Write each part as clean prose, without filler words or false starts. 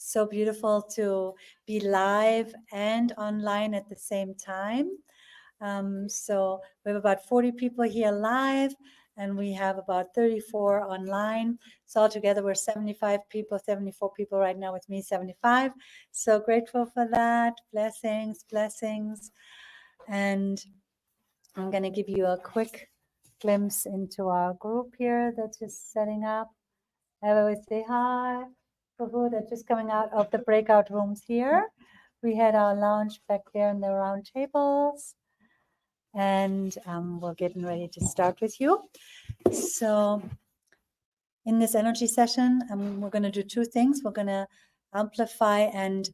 So beautiful to be live and online at the same time. So we have about 40 people here live, and we have about 34 online. So altogether we're 75 people, 74 people right now with me, 75. So grateful for that. Blessings, blessings. And I'm going to give you a quick glimpse into our group here that's just setting up. Everybody say hi. Woohoo, they're just coming out of the breakout rooms here. We had our lounge back there in the round tables. And we're getting ready to start with you. So in this energy session, we're going to do two things. We're going to amplify and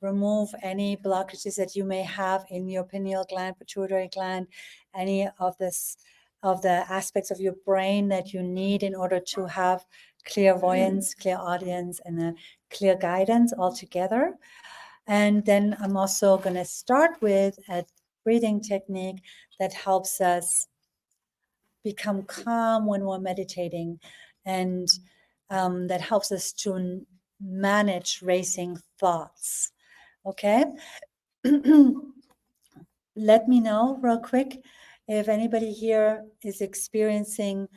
remove any blockages that you may have in your pineal gland, pituitary gland, any of the aspects of your brain that you need in order to have clairvoyance, clairaudience, and a clear guidance all together. And then I'm also going to start with a breathing technique that helps us become calm when we're meditating, and that helps us to manage racing thoughts. Okay. Let me know real quick if anybody here is experiencing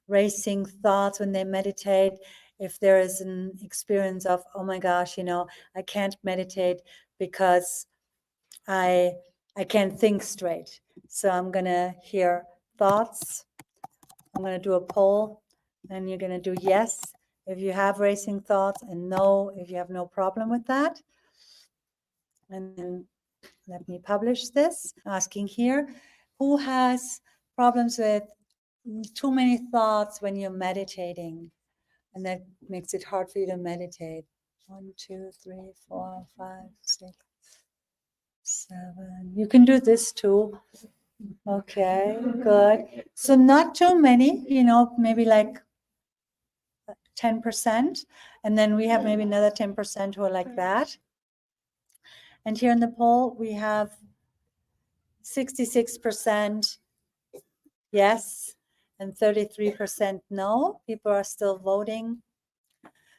racing thoughts when they meditate, if there is an experience of, oh my gosh, I can't meditate because I can't think straight. So I'm going to hear thoughts. I'm going to do a poll, and you're going to do yes if you have racing thoughts, and no if you have no problem with that. And then let me publish this. Asking here, who has problems with too many thoughts when you're meditating, and that makes it hard for you to meditate? 1, 2, 3, 4, 5, 6, 7. You can do this too. Okay, good. So not too many, maybe like 10%. And then we have maybe another 10% who are like that. And here in the poll, we have 66% yes and 33% no. People are still voting.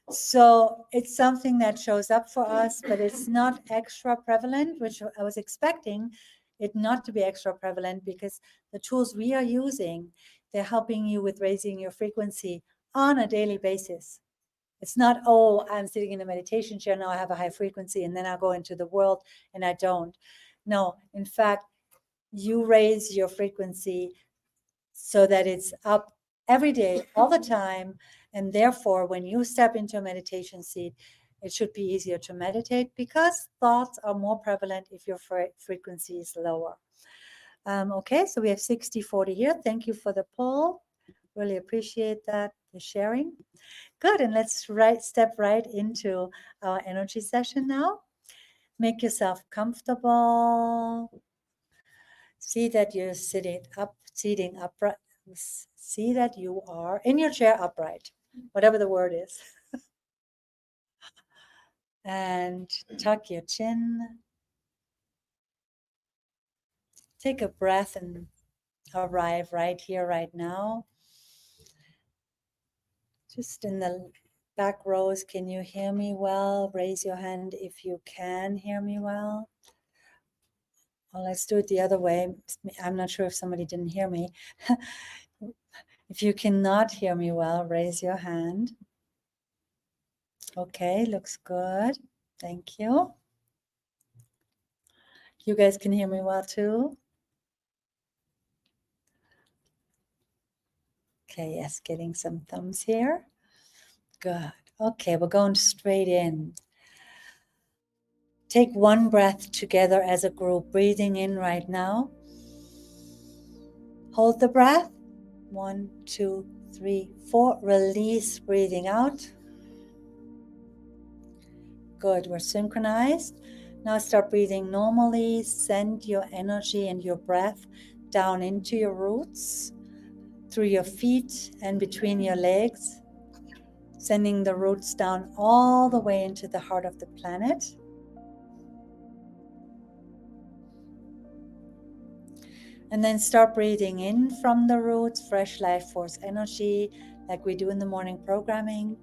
So it's something that shows up for us, but it's not extra prevalent, which I was expecting it not to be extra prevalent, because the tools we are using, they're helping you with raising your frequency on a daily basis. It's not, oh, I'm sitting in a meditation chair, now I have a high frequency, and then I'll go into the world and I don't. No, in fact, you raise your frequency so that it's up every day, all the time. And therefore, when you step into a meditation seat, it should be easier to meditate, because thoughts are more prevalent if your frequency is lower. Okay, so we have 60-40 here. Thank you for the poll. Really appreciate that, the sharing. Good, and let's step right into our energy session now. Make yourself comfortable. See that you're sitting upright. See that you are in your chair upright, whatever the word is. And tuck your chin. Take a breath and arrive right here, right now. Just in the back rows, can you hear me well? Raise your hand if you can hear me well. Well, let's do it the other way. I'm not sure if somebody didn't hear me. If you cannot hear me well, raise your hand. Okay, looks good. Thank you. You guys can hear me well too? Okay, yes, getting some thumbs here. Good. Okay, we're going straight in. Take one breath together as a group, breathing in right now. Hold the breath. 1, 2, 3, 4. Release, breathing out. Good, we're synchronized. Now start breathing normally. Send your energy and your breath down into your roots, through your feet and between your legs, sending the roots down all the way into the heart of the planet. And then start breathing in from the roots, fresh life force energy, like we do in the morning programming.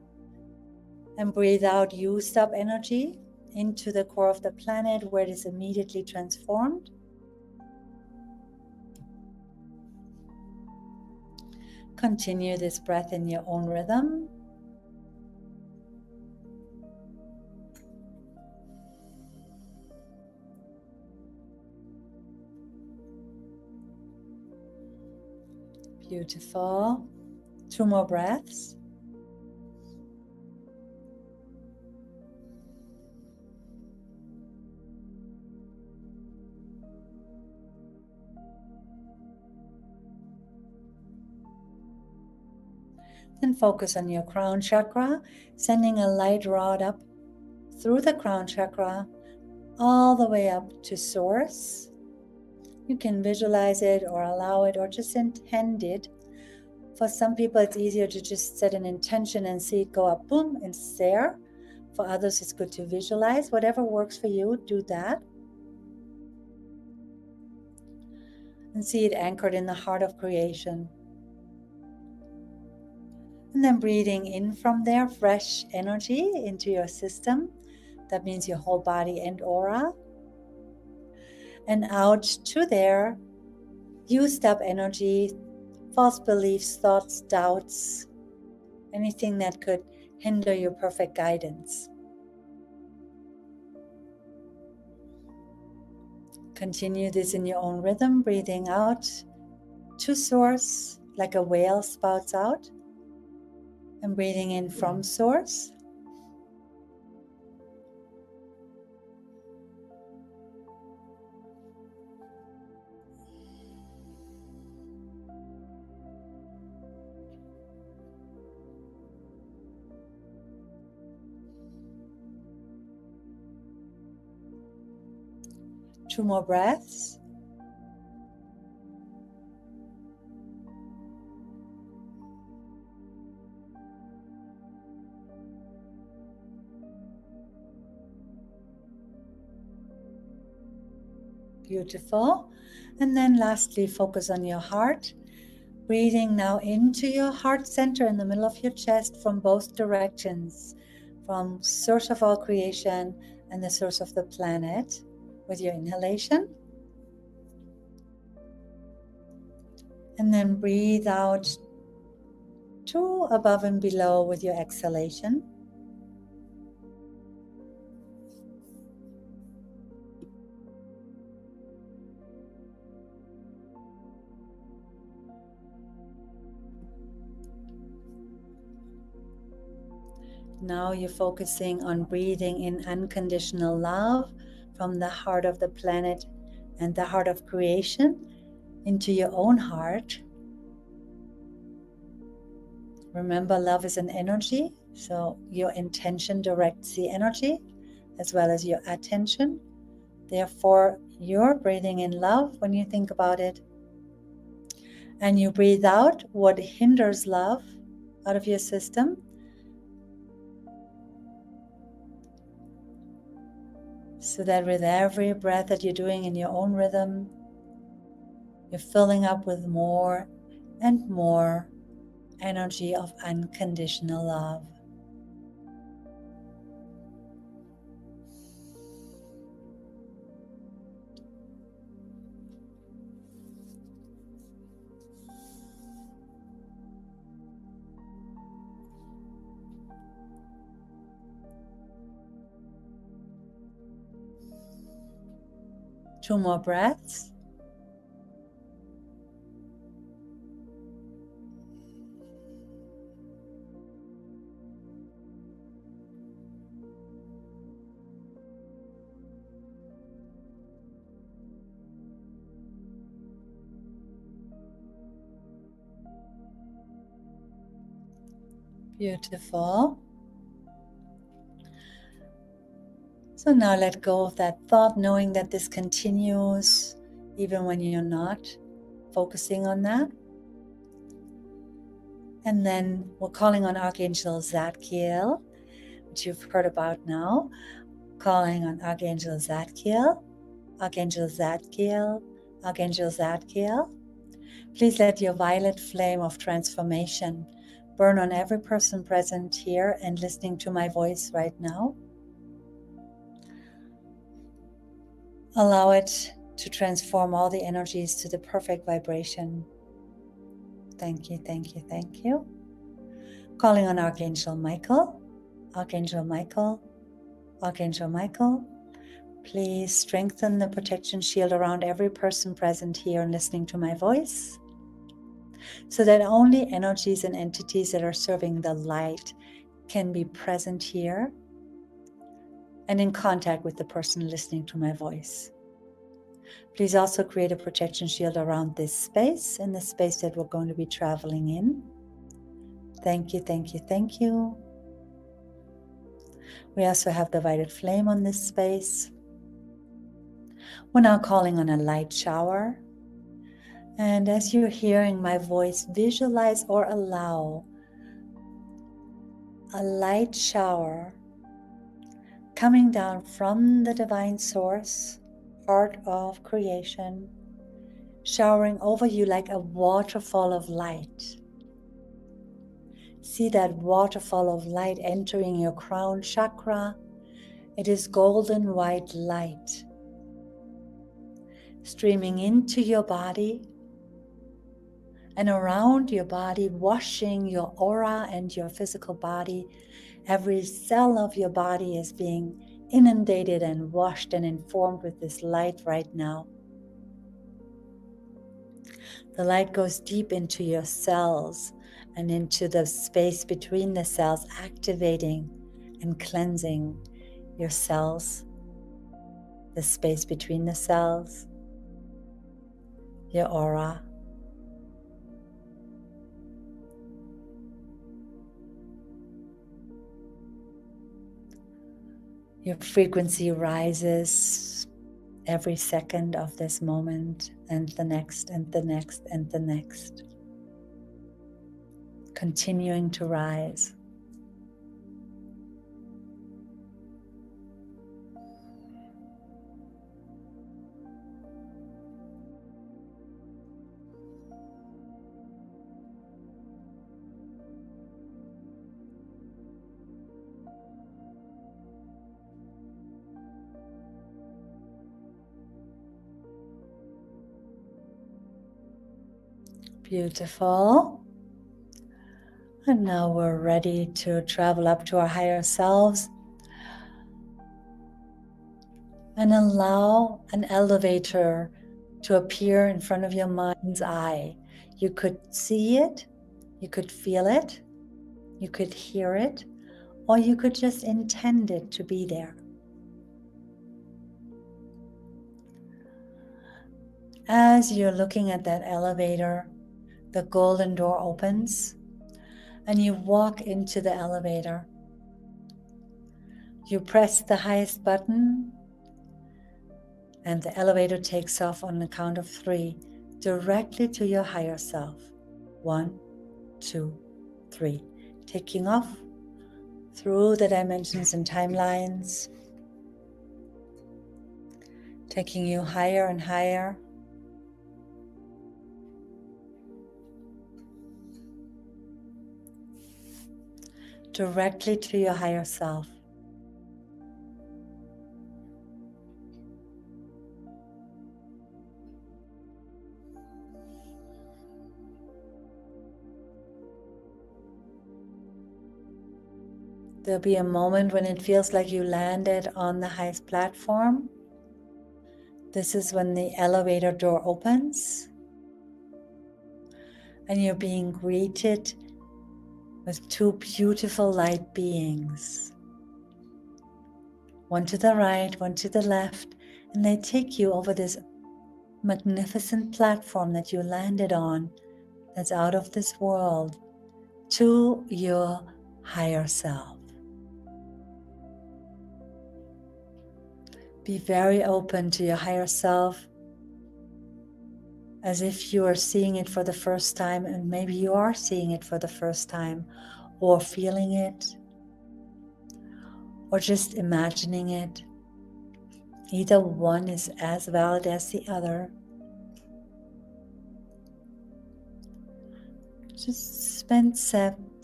And breathe out used up energy into the core of the planet where it is immediately transformed. Continue this breath in your own rhythm. Beautiful. 2 more breaths. Then focus on your crown chakra, sending a light rod up through the crown chakra all the way up to source. You can visualize it or allow it or just intend it. For some people, it's easier to just set an intention and see it go up, boom, and it's there. For others, it's good to visualize. Whatever works for you, do that. And see it anchored in the heart of creation. And then breathing in from there, fresh energy into your system. That means your whole body and aura. And out to there, used up energy, false beliefs, thoughts, doubts, anything that could hinder your perfect guidance. Continue this in your own rhythm, breathing out to source like a whale spouts out, and breathing in from source. Two more breaths. Beautiful. And then lastly, focus on your heart. Breathing now into your heart center in the middle of your chest from both directions, from source of all creation and the source of the planet with your inhalation. And then breathe out to above and below with your exhalation. Now you're focusing on breathing in unconditional love from the heart of the planet and the heart of creation into your own heart. Remember, love is an energy, so your intention directs the energy as well as your attention. Therefore, you're breathing in love when you think about it. And you breathe out what hinders love out of your system. So that with every breath that you're doing in your own rhythm, you're filling up with more and more energy of unconditional love. Two more breaths. Beautiful. So now let go of that thought, knowing that this continues even when you're not focusing on that. And then we're calling on Archangel Zadkiel, which you've heard about now. Calling on Archangel Zadkiel, Archangel Zadkiel, Archangel Zadkiel. Please let your violet flame of transformation burn on every person present here and listening to my voice right now. Allow it to transform all the energies to the perfect vibration. Thank you, thank you, thank you. Calling on Archangel Michael. Archangel Michael. Archangel Michael. Please strengthen the protection shield around every person present here and listening to my voice, so that only energies and entities that are serving the light can be present here and in contact with the person listening to my voice. Please also create a protection shield around this space and the space that we're going to be traveling in. Thank you, thank you, thank you. We also have the violet flame on this space. We're now calling on a light shower. And as you're hearing my voice, visualize or allow a light shower coming down from the divine source, heart of creation, showering over you like a waterfall of light. See that waterfall of light entering your crown chakra. It is golden white light streaming into your body and around your body, washing your aura and your physical body. Every cell of your body is being inundated and washed and informed with this light right now. The light goes deep into your cells and into the space between the cells, activating and cleansing your cells, the space between the cells, your aura. Your frequency rises every second of this moment, and the next, and the next, and the next. Continuing to rise. Beautiful. And now we're ready to travel up to our higher selves and allow an elevator to appear in front of your mind's eye. You could see it, you could feel it, you could hear it, or you could just intend it to be there. As you're looking at that elevator, the golden door opens and you walk into the elevator. You press the highest button and the elevator takes off on the count of 3 directly to your higher self. 1, 2, 3. Taking off through the dimensions and timelines, taking you higher and higher. Directly to your higher self. There'll be a moment when it feels like you landed on the highest platform. This is when the elevator door opens and you're being greeted with 2 beautiful light beings. One to the right, one to the left, and they take you over this magnificent platform that you landed on that's out of this world to your higher self. Be very open to your higher self, as if you are seeing it for the first time, and maybe you are seeing it for the first time, or feeling it, or just imagining it. Either one is as valid as the other. Just spend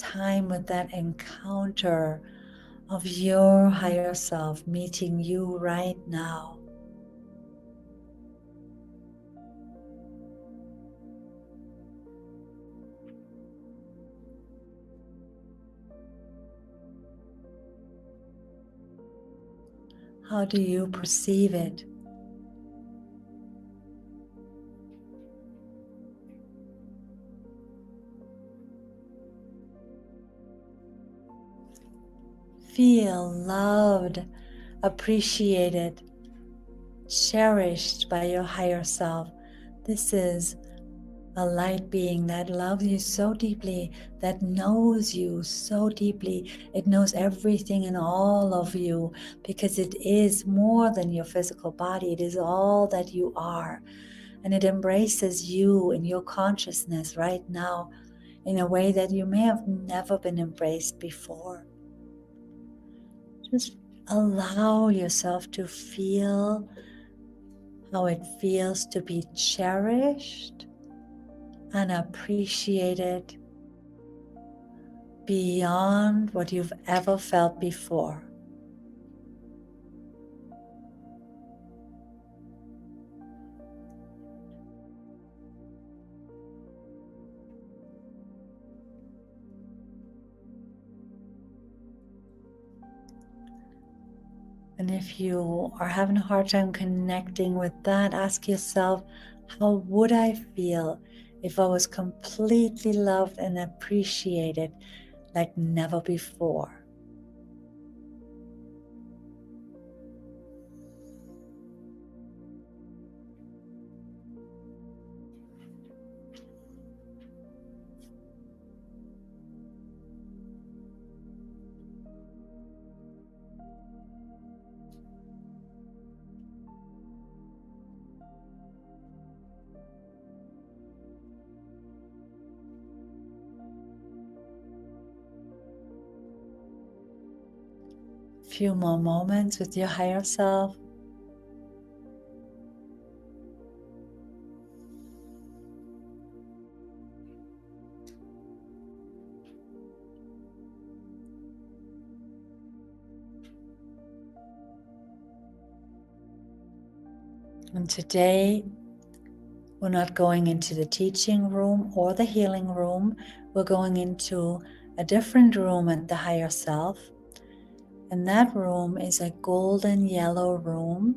time with that encounter of your higher self meeting you right now. How do you perceive it? Feel loved, appreciated, cherished by your higher self. This is a light being that loves you so deeply, that knows you so deeply. It knows everything in all of you because it is more than your physical body. It is all that you are. And it embraces you in your consciousness right now in a way that you may have never been embraced before. Just allow yourself to feel how it feels to be cherished and appreciated beyond what you've ever felt before. And if you are having a hard time connecting with that, ask yourself, how would I feel if I was completely loved and appreciated like never before? Few more moments with your higher self. And today, we're not going into the teaching room or the healing room. We're going into a different room at the higher self. And that room is a golden yellow room.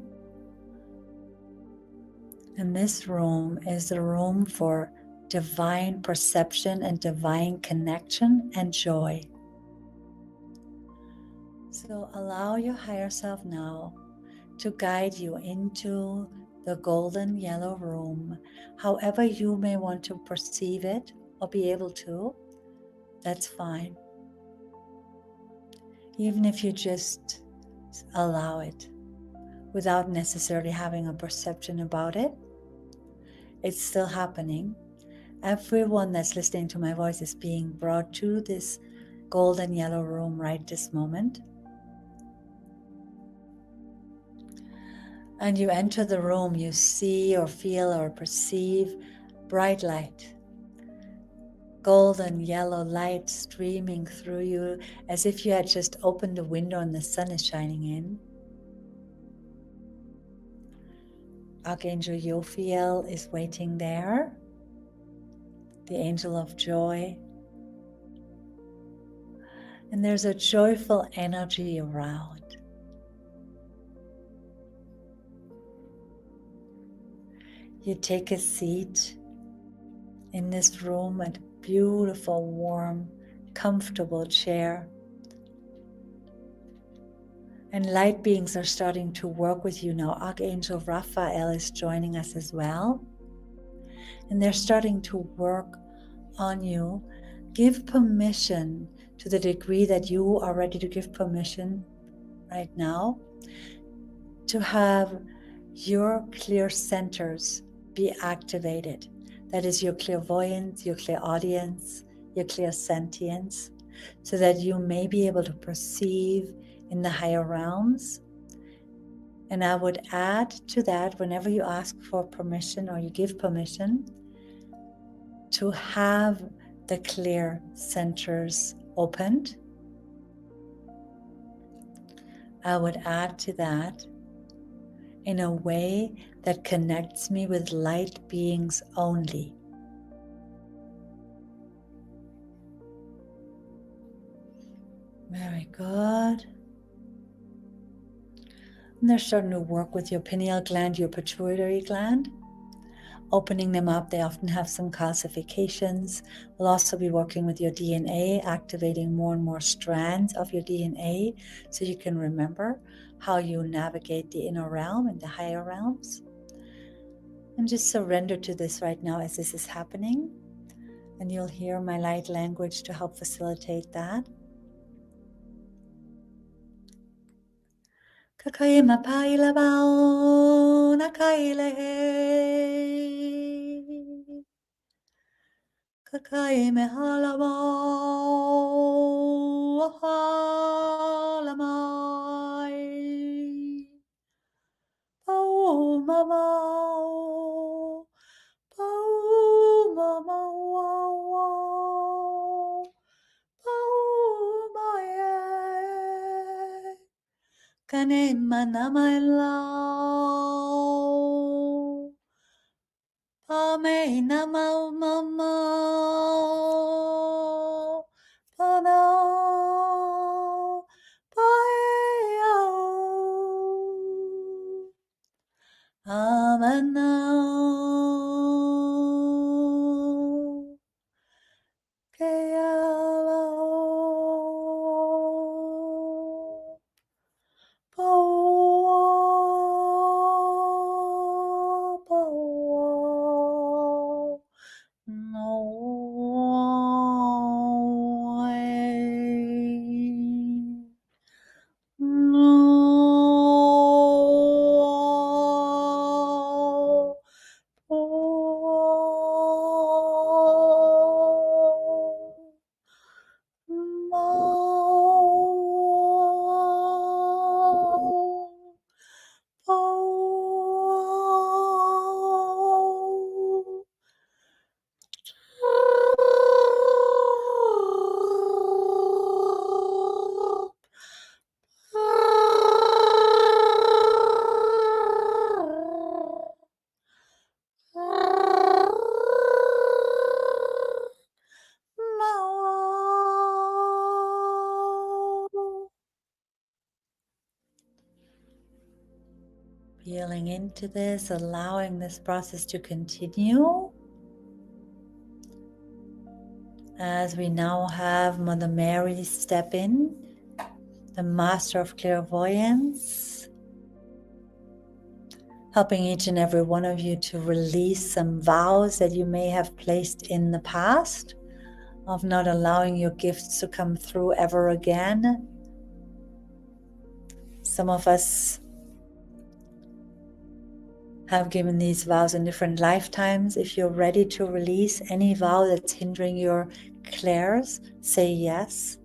And this room is the room for divine perception and divine connection and joy. So allow your higher self now to guide you into the golden yellow room, however you may want to perceive it or be able to, that's fine. Even if you just allow it without necessarily having a perception about it, it's still happening. Everyone that's listening to my voice is being brought to this golden yellow room right this moment. And you enter the room, you see or feel or perceive bright light. Golden yellow light streaming through you as if you had just opened a window and the sun is shining in. Archangel Jophiel is waiting there, the angel of joy. And there's a joyful energy around. You take a seat in this room, a beautiful, warm, comfortable chair. And light beings are starting to work with you now. Archangel Raphael is joining us as well. And they're starting to work on you. Give permission to the degree that you are ready to give permission right now to have your clear centers be activated. That is your clairvoyance, your clairaudience, your clairsentience, so that you may be able to perceive in the higher realms. And I would add to that, whenever you ask for permission or you give permission, to have the clear centers opened, I would add to that in a way that connects me with light beings only. Very good. And they're starting to work with your pineal gland, your pituitary gland, opening them up. They often have some calcifications. We'll also be working with your DNA, activating more and more strands of your DNA so you can remember how you navigate the inner realm and the higher realms. And just surrender to this right now as this is happening. And you'll hear my light language to help facilitate that. Kakaima paila bao nakaile he. Kakaime halabao halamai. Pau mamau. Pau mamau. Pau maye. Kane manamailau. Pame namau mamau. Panau. Paeau. Amanau. Kealau. Poa, poa, no way. No. Oh. No. Oh. Feeling into this, allowing this process to continue. As we now have Mother Mary step in, the Master of Clairvoyance, helping each and every one of you to release some vows that you may have placed in the past, of not allowing your gifts to come through ever again. Some of us have given these vows in different lifetimes. If you're ready to release any vow that's hindering your clairs, say yes.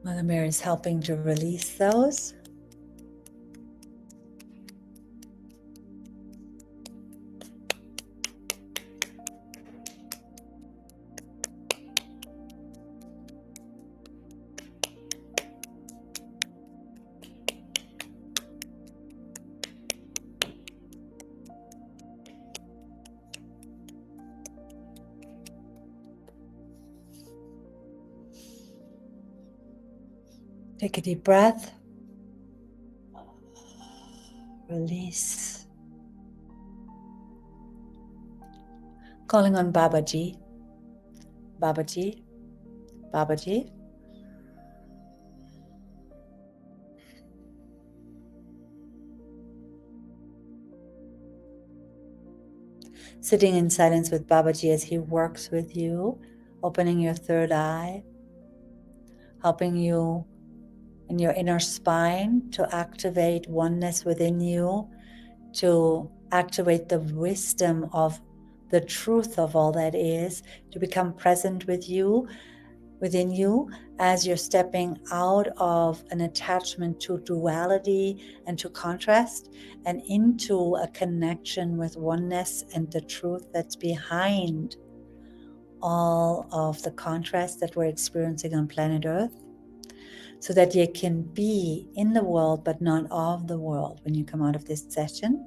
Mother Mary is helping to release those. Take a deep breath. Release. Calling on Babaji. Babaji. Babaji. Sitting in silence with Babaji as he works with you, opening your third eye, helping you in your inner spine to activate oneness within you, to activate the wisdom of the truth of all that is, to become present with you, within you as you're stepping out of an attachment to duality and to contrast and into a connection with oneness and the truth that's behind all of the contrast that we're experiencing on planet Earth, so that you can be in the world but not of the world when you come out of this session.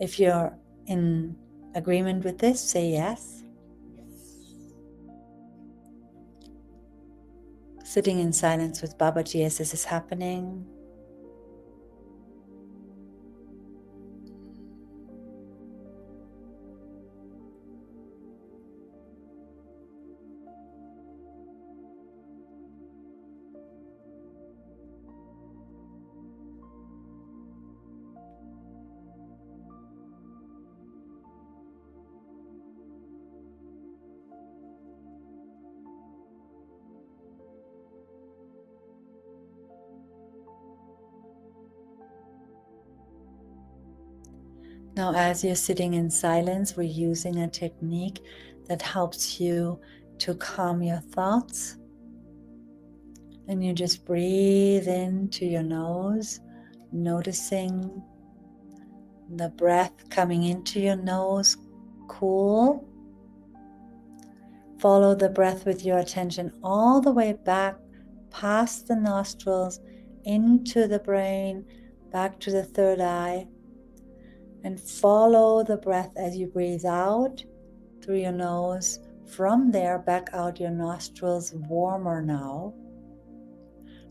If you're in agreement with this, say yes. Sitting in silence with Babaji as this is happening. Now, as you're sitting in silence, we're using a technique that helps you to calm your thoughts. And you just breathe into your nose, noticing the breath coming into your nose, cool. Follow the breath with your attention all the way back past the nostrils, into the brain, back to the third eye. And follow the breath as you breathe out through your nose. From there, back out your nostrils, warmer now.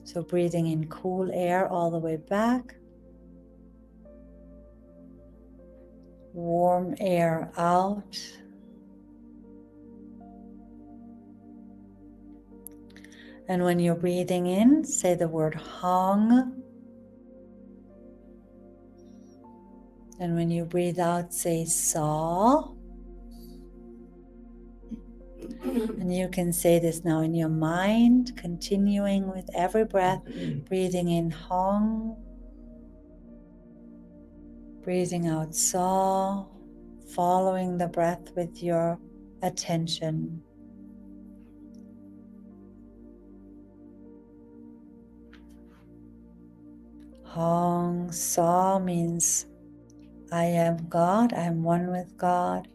So breathing in cool air all the way back. Warm air out. And when you're breathing in, say the word hong. And when you breathe out, say saw. And you can say this now in your mind, continuing with every breath, breathing in hong, breathing out saw, following the breath with your attention. Hong saw means I am God, I am one with God.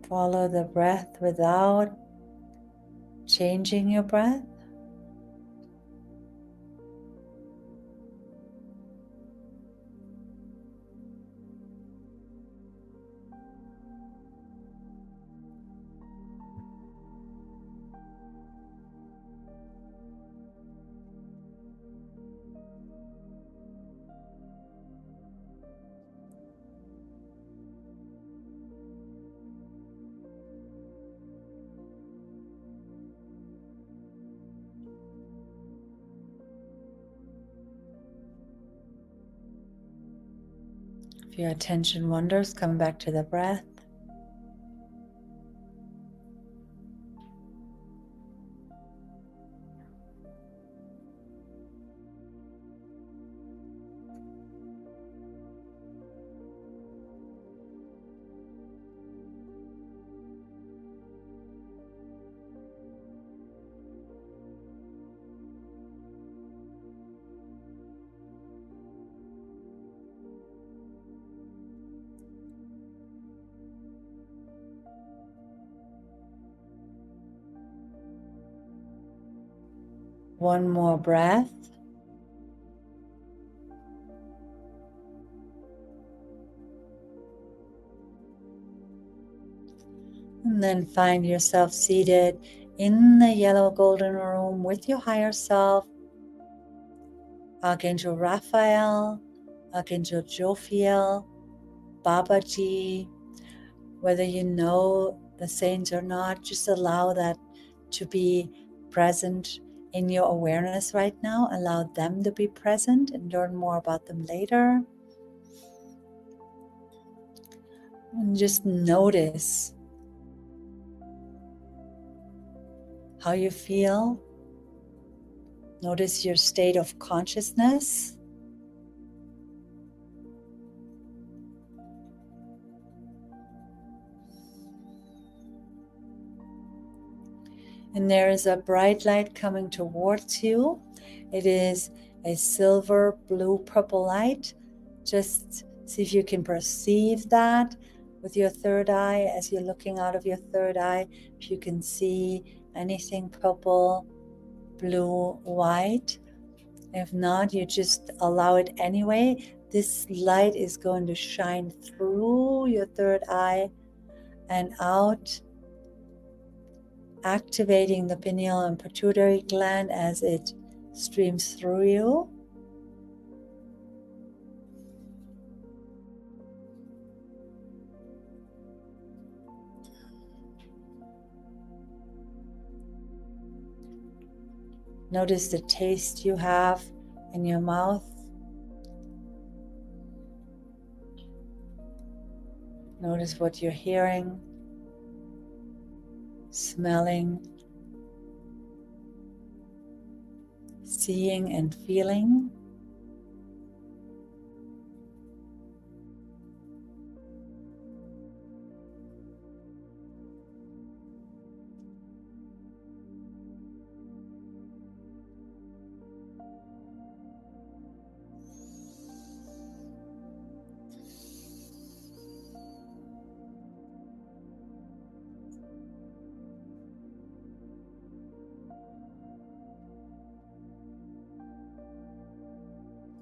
Follow the breath without changing your breath. If your attention wanders, come back to the breath. One more breath. And then find yourself seated in the yellow golden room with your higher self, Archangel Raphael, Archangel Jophiel, Babaji. Whether you know the saints or not, just allow that to be present in your awareness right now. Allow them to be present and learn more about them later. And just notice how you feel Notice your state of consciousness. And there is a bright light coming towards you. It is a silver, blue, purple light. Just see if you can perceive that with your third eye as you're looking out of your third eye. If you can see anything purple, blue, white. If not, you just allow it anyway. This light is going to shine through your third eye and out, activating the pineal and pituitary gland as it streams through you. Notice the taste you have in your mouth. Notice what you're hearing, smelling, seeing, and feeling.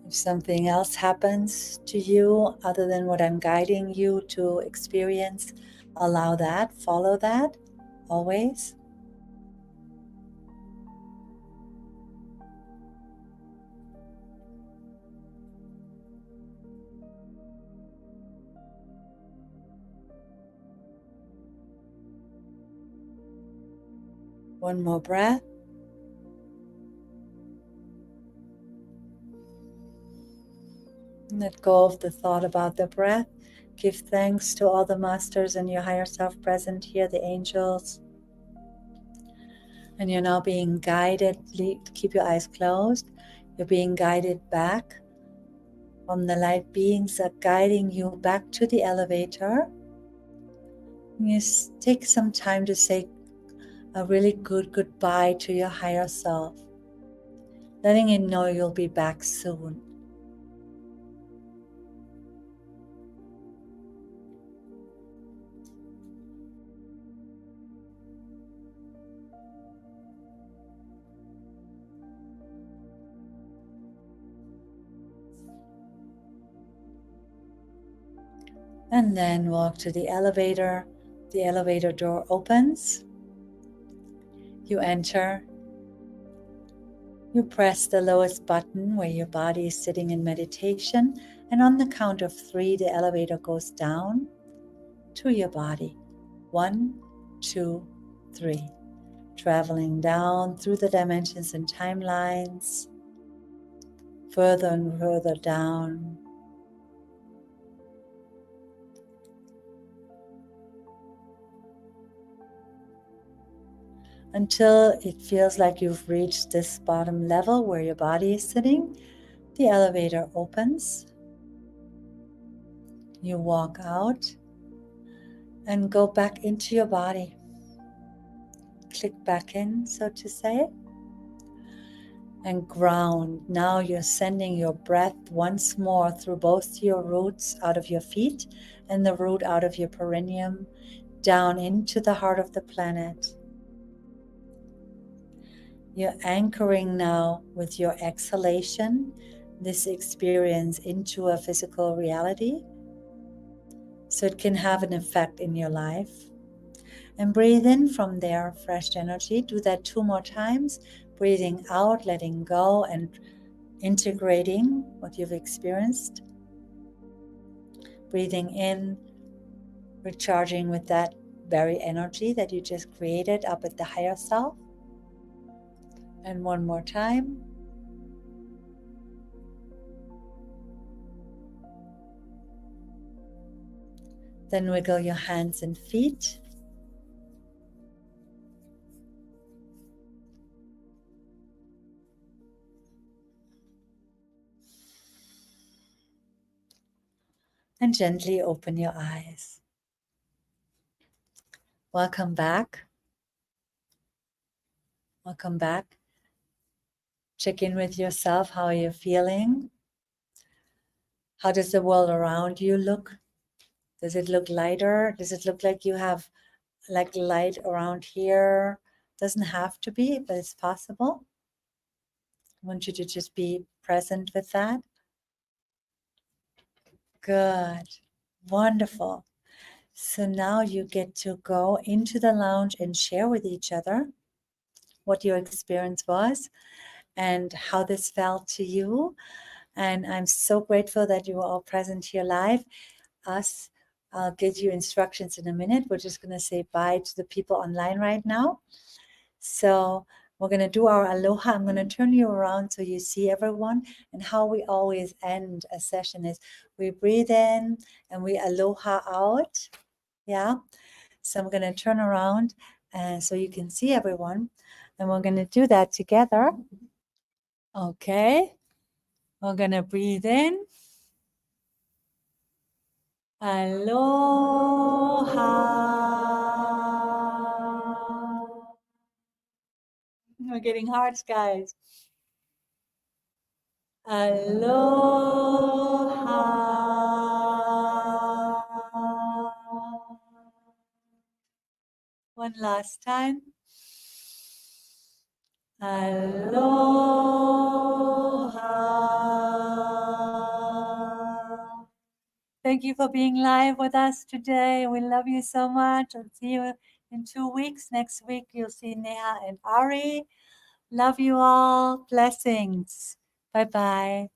If something else happens to you other than what I'm guiding you to experience, allow that, follow that, always. One more breath. Let go of the thought about the breath. Give thanks to all the masters and your higher self present here, the angels. And you're now being guided. Keep your eyes closed. You're being guided back from the light beings that are guiding you back to the elevator. You take some time to say a really good goodbye to your higher self, letting it know you'll be back soon. And then walk to the elevator. The elevator door opens. You enter. You press the lowest button where your body is sitting in meditation. And on the count of 3, the elevator goes down to your body. 1, 2, 3. Traveling down through the dimensions and timelines. Further and further down. Until it feels like you've reached this bottom level where your body is sitting. The elevator opens. You walk out and go back into your body. Click back in, so to say, and ground. Now you're sending your breath once more through both your roots out of your feet and the root out of your perineum down into the heart of the planet. You're anchoring now with your exhalation this experience into a physical reality so it can have an effect in your life. And breathe in from there, fresh energy. Do that 2 more times. Breathing out, letting go and integrating what you've experienced. Breathing in, recharging with that very energy that you just created up at the higher self. And 1 more time. Then wiggle your hands and feet. and gently open your eyes. Welcome back. Welcome back. Check in with yourself. How are you feeling? How does the world around you look? Does it look lighter? Does it look like you have like light around here? Doesn't have to be, but it's possible. I want you to just be present with that. Good. Wonderful. So now you get to go into the lounge and share with each other what your experience was and how this felt to you. And I'm so grateful that you were all present here live. I'll give you instructions in a minute. We're just going to say bye to the people online right now. So we're going to do our aloha. I'm going to turn you around so you see everyone. And how we always end a session is we breathe in and we aloha out. Yeah. So I'm going to turn around so you can see everyone. And we're going to do that together. Okay. We're going to breathe in. Aloha. We're getting hearts, guys. Aloha. One last time. Aloha. Thank you for being live with us today. We love you so much. I'll see you in 2 weeks. Next week, you'll see Neha and Ari. Love you all. Blessings. Bye-bye.